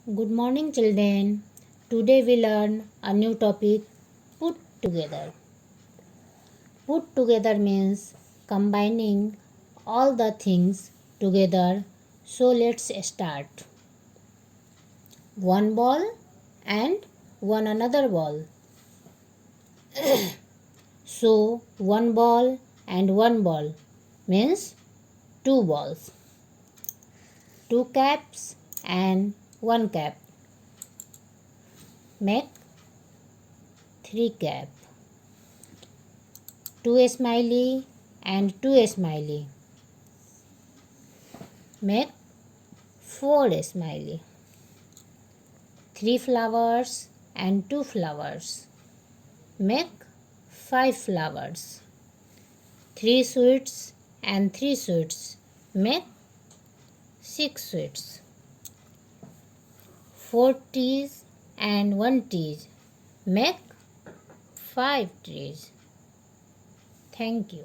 Good morning, children. Today we learn a new topic, put together. Put together means combining all the things together. So let's start. One ball and one another ball. So one ball and one ball means two balls. Two caps and one cap make three cap. Two smiley and two smiley make four smiley. Three flowers and two flowers make five flowers. Three sweets and three sweets make six sweets. Four trees and one tree make five trees. Thank you.